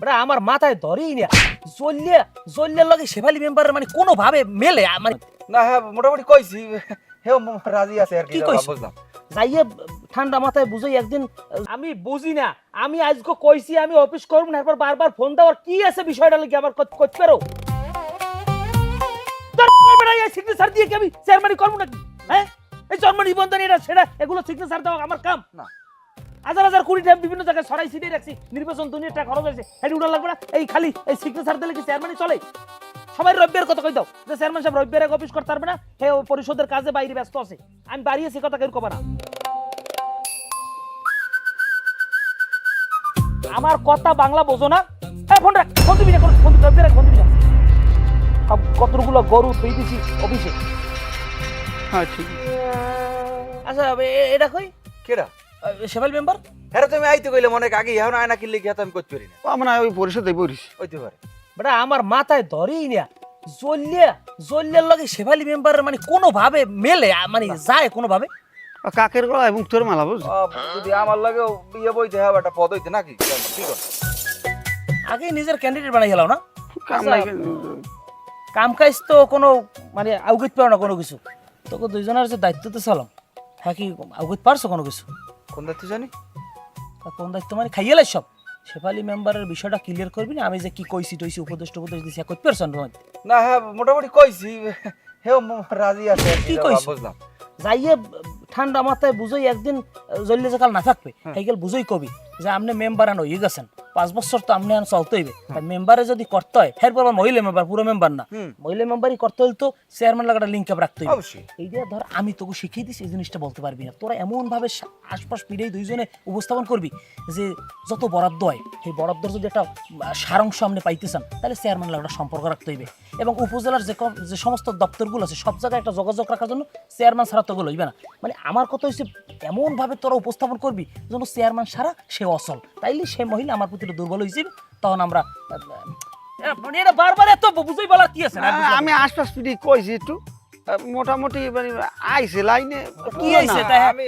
বেটা আমার মাথায় ধরেই না জল্লে লগে শেফালি মেম্বারের মানে কোনো ভাবে মেলে মানে না হ্যাঁ মোটামুটি কইছি হেও রাজি আছে আর কি কি কইছো? বুঝলাম। যাইয়ে ঠান্ডা মাথায় বুঝাই একদিন আমি বুঝি না আমি আজকে কইছি আমি অফিস করব না এরপর বারবার ফোন দেওয়ার কি আছে বিষয়টা লাগি আবার করতে পারো বেটা এই সিগনেচার দিয়ে কি আমি চেয়ারম্যানই করব নাকি হ্যাঁ এই জন্ম নিবন্ধন এটা সেটা এগুলো সিগনেচার দেওয়া আমার কাম না হাজার হাজার কোটি টাকা বিভিন্ন জায়গায় সরাই ছিটিয়ে রাখছি নির্বাচন দুনিয়ার টাকা খরচ হয়েছে হেডি উড়া লাগবে না এই খালি এই সিগনেচার দিলে কি চেয়ারম্যানই চলে সবাই রবিবার কথা কই দাও যে চেয়ারম্যান সাহেব রবিবার এক অফিস করতে পারবে না হে ও পরিষদের কাজে বাইরে ব্যস্ত আছে আমি বাড়িয়েছি কথা কেউ কবে না আমার কথা বাংলা বোঝো না হ্যাঁ ফোন রাখ ফোন দিবি না ফোন দিবি রাখ ফোন দিবি না সব কতগুলো গরু তুই দিছি অফিসে হ্যাঁ ঠিক আচ্ছা এটা কই কেডা শেফালি মেম্বার হ্যাঁ তুমি আইতে কইলে অনেক আগে এখন আয়না কিনলে কি আমি করতে পারি না আমরা ওই পরিষদে পড়িস হইতে পারে বেটা আমার মাথায় ধরেই না জল্লের লগে শেফালি মেম্বারের মানে কোনো ভাবে মেলে মানে যায় কোনো ভাবে কাকের গলা এবং তোর মালা বুঝ যদি আমার লাগে বিয়ে বইতে হবে একটা পদ হইতে নাকি কি কর আগে নিজের ক্যান্ডিডেট বানাই গেলাম না কাম নাই কাম কাজ তো কোনো মানে আউগিত পারো না কোনো কিছু তোকে দুইজনের যে দায়িত্ব তো চালাম হ্যাঁ কি আউগিত পারছো কোনো কিছু কোন দায়িত্ব জানি তা কোন দায়িত্ব মানে খাইয়েলাই সব শেফালি মেম্বারের বিষয়টা ক্লিয়ার করবি না আমি যে কি কইছি টইছি উপদেশ দিছি করতে পারছো না না হ্যাঁ মোটামুটি কইছি হেও রাজি আছে আর কি কি কইছো? বুঝলাম। যাইয়ে ঠান্ডা মাথায় বুঝই একদিন জল্লে যে কাল না থাকবে এইগুলো বুঝই কবি যে আপনি মেম্বার আন হয়ে গেছেন 5 বছর তো আপনি আন চলতে হইবে মেম্বারে যদি করতে হয় এরপর মহিলা মেম্বার পুরো মেম্বার না মহিলা মেম্বারই করতে হলে তো চেয়ারম্যান লাগাটা লিঙ্ক আপ রাখতে হইবে অবশ্যই। এইটা ধর আমি তোকে শিখিয়ে দিছি এই জিনিসটা বলতে পারবি না তোরা এমন ভাবে আশপাশ পিড়েই দুইজনে উপস্থাপন করবি যে যত বরাদ্দ হয় সেই বরাদ্দর যদি একটা সারাংশ আপনি পাইতে চান তাহলে চেয়ারম্যান লাগাটা সম্পর্ক রাখতে হইবে এবং উপজেলার যে সমস্ত দপ্তরগুলো আছে সব জায়গায় একটা যোগাযোগ রাখার জন্য চেয়ারম্যান ছাড়া তো হইবে না মানে আমার কথা হচ্ছে এমন ভাবে তোরা উপস্থাপন করবি যেন চেয়ারম্যান ছাড়া সে অসল তাইলে সে মহিলা আমার প্রতি দুর্বল হয়েছে তখন আমরা মানে এটা বারবার এত বুঝই বলার কি আছে না আমি আশপাশ পিড়ি কইছি একটু মোটামুটি মানে আইছে লাইনে কি হয়েছে তাই আমি